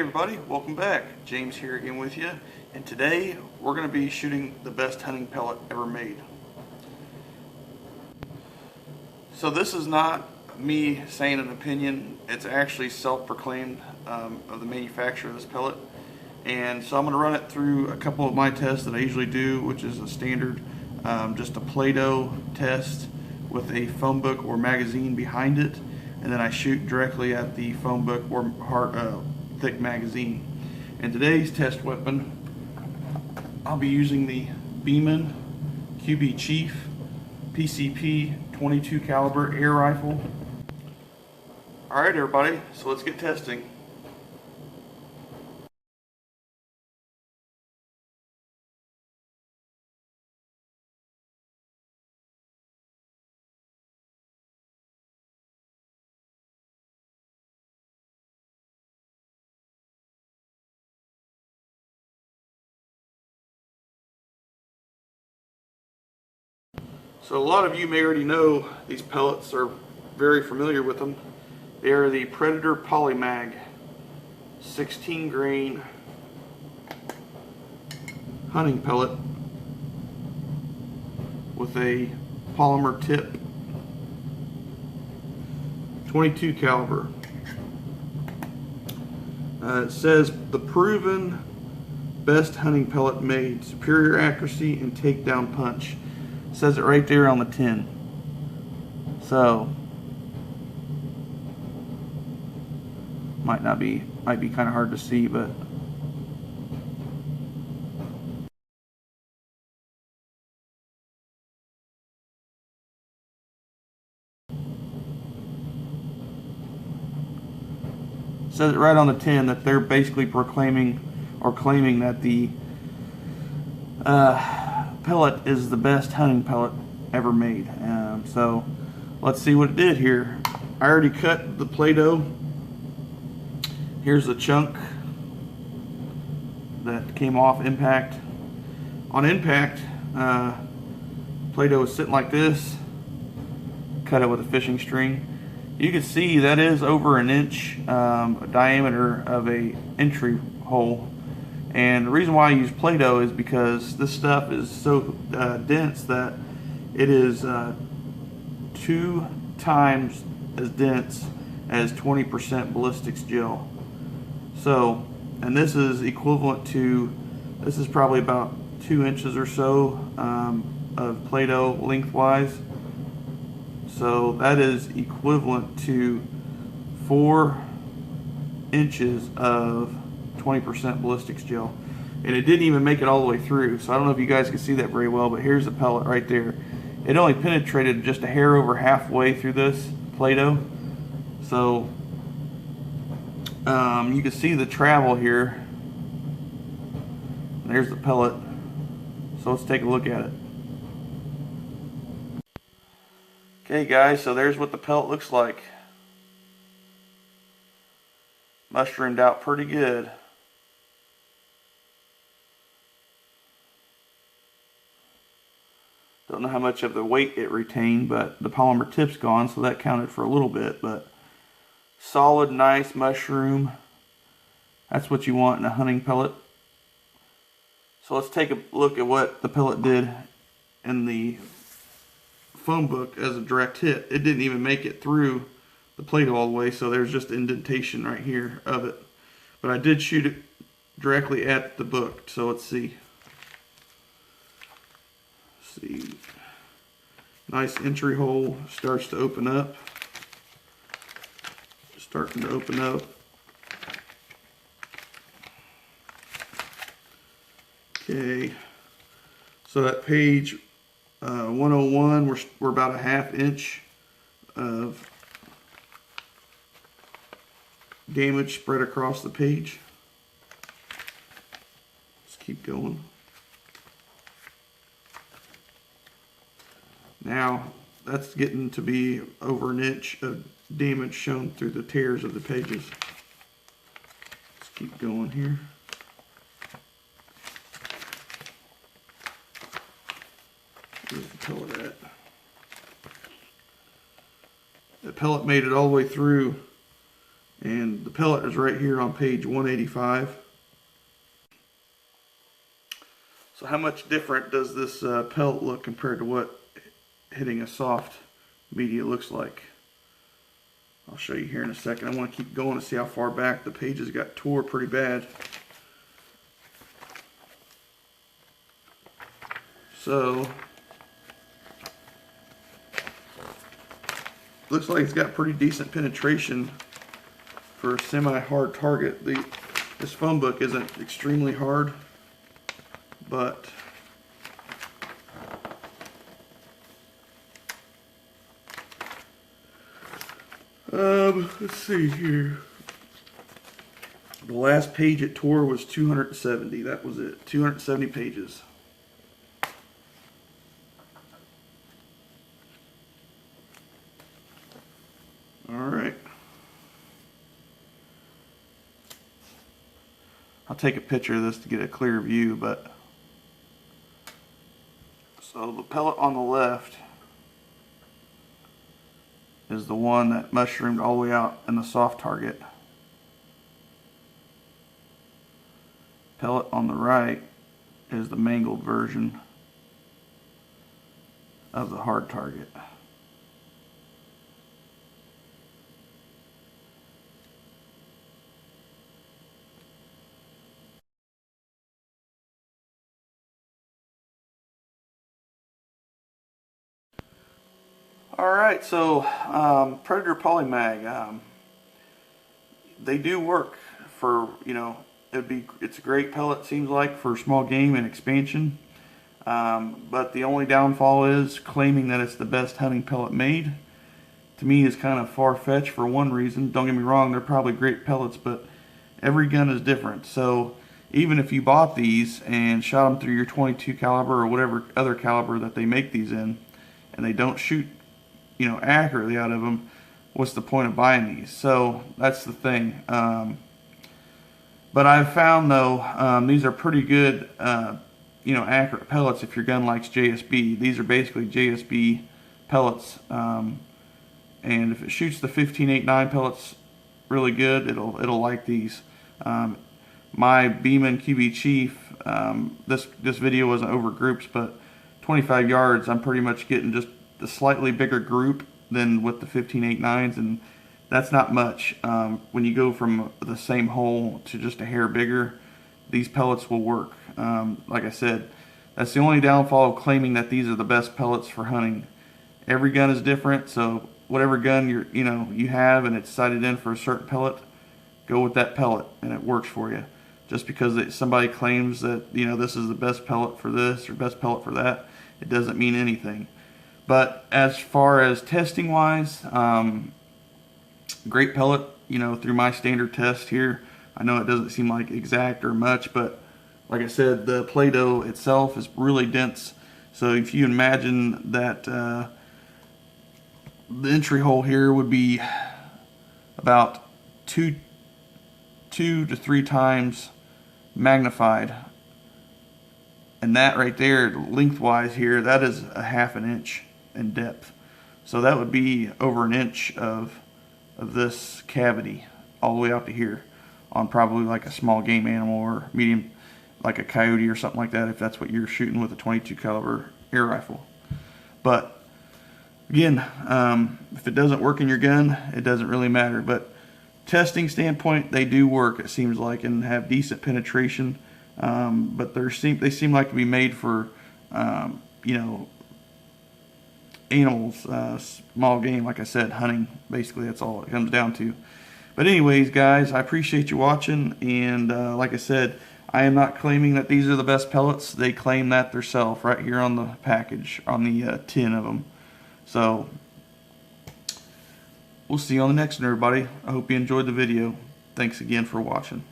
Hey everybody, welcome back. James here again with you, and today we're going to be shooting the best hunting pellet ever made. So this is not me saying an opinion, it's actually self-proclaimed of the manufacturer of this pellet. And so I'm going to run it through a couple of my tests that I usually do, which is a standard, just a Play-Doh test with a phone book or magazine behind it, and then I shoot directly at the phone book or thick magazine. And today's test weapon, I'll be using the Beeman QB Chief PCP 22 caliber air rifle. Alright everybody, so let's get testing. So a lot of you may already know these pellets, are very familiar with them. They are the Predator Polymag 16 grain hunting pellet with a polymer tip, 22 caliber. It says the proven best hunting pellet made, superior accuracy and takedown punch. It says it right there on the tin. So might be kind of hard to see, but it says it right on the tin that they're basically proclaiming or claiming that the pellet is the best hunting pellet ever made. So let's see what it did here. I already cut the Play-Doh. Here's the chunk that came off impact. On impact, Play-Doh was sitting like this. Cut it with a fishing string. You can see that is over an inch diameter of a entry hole. And the reason why I use Play-Doh is because this stuff is so dense that it is 2 times as dense as 20% ballistics gel. So, and this is equivalent to, this is probably about 2 inches or so of Play-Doh lengthwise. So that is equivalent to 4 inches of 20% ballistics gel, and it didn't even make it all the way through. So I don't know if you guys can see that very well, but here's the pellet right there. It only penetrated just a hair over halfway through this Play-Doh. So you can see the travel here. There's the pellet. So let's take a look at it. Okay guys, so there's what the pellet looks like. Mushroomed out pretty good. Don't know how much of the weight it retained, but the polymer tip's gone, so that counted for a little bit. But solid, nice mushroom. That's what you want in a hunting pellet. So let's take a look at what the pellet did in the phone book as a direct hit. It didn't even make it through the Play-Doh all the way, so there's just indentation right here of it. But I did shoot it directly at the book, so let's see. See, nice entry hole, starts to open up. Starting to open up. Okay, so that page 101, we're about a ½ inch of damage spread across the page. Let's keep going. Now that's getting to be over an inch of damage shown through the tears of the pages. Let's keep going here. Where's the pellet at? The pellet made it all the way through And the pellet is right here on page 185. So how much different does this pellet look compared to what hitting a soft media looks like? I'll show you here in a second. I want to keep going to see how far back the pages got tore pretty bad. So, looks like it's got pretty decent penetration for a semi-hard target. This phone book isn't extremely hard, but let's see here. The last page it tore was 270. That was it. 270 pages. Alright. I'll take a picture of this to get a clear view, but so the pellet on the left is the one that mushroomed all the way out in the soft target. Pellet on the right is the mangled version of the hard target. Alright, so Predator Polymag, they do work for, you know, it's a great pellet, seems like, for small game and expansion. But the only downfall is claiming that it's the best hunting pellet made. To me, is kind of far-fetched for one reason. Don't get me wrong, they're probably great pellets, but every gun is different. So even if you bought these and shot them through your 22 caliber or whatever other caliber that they make these in, and they don't shoot, you know, accurately out of them, what's the point of buying these? So that's the thing. But I've found though, these are pretty good, you know, accurate pellets if your gun likes JSB. These are basically JSB pellets, and if it shoots the 15.89 pellets really good, it'll like these. My Beeman QB Chief, this video wasn't over groups, but 25 yards, I'm pretty much getting just a slightly bigger group than with the 15.89s, and that's not much. When you go from the same hole to just a hair bigger, these pellets will work. Like I said, that's the only downfall of claiming that these are the best pellets for hunting. Every gun is different, so whatever gun you have and it's sighted in for a certain pellet, go with that pellet and it works for you. Just because somebody claims that, you know, this is the best pellet for this or best pellet for that, it doesn't mean anything. But as far as testing wise, great pellet, you know, through my standard test here. I know it doesn't seem like exact or much, but like I said, the Play-Doh itself is really dense. So if you imagine that the entry hole here would be about two to three times magnified, and that right there, lengthwise here, that is a ½ inch in depth. So that would be over an inch of this cavity all the way out to here on probably like a small game animal or medium, like a coyote or something like that, if that's what you're shooting with a 22 caliber air rifle. But again, if it doesn't work in your gun, it doesn't really matter. But testing standpoint, they do work, it seems like, and have decent penetration. But they seem like to be made for, you know, animals, small game, like I said, hunting. Basically, that's all it comes down to. But anyways, guys, I appreciate you watching, and like I said, I am not claiming that these are the best pellets. They claim that themselves right here on the package, on the tin of them. So we'll see you on the next one, everybody. I hope you enjoyed the video. Thanks again for watching.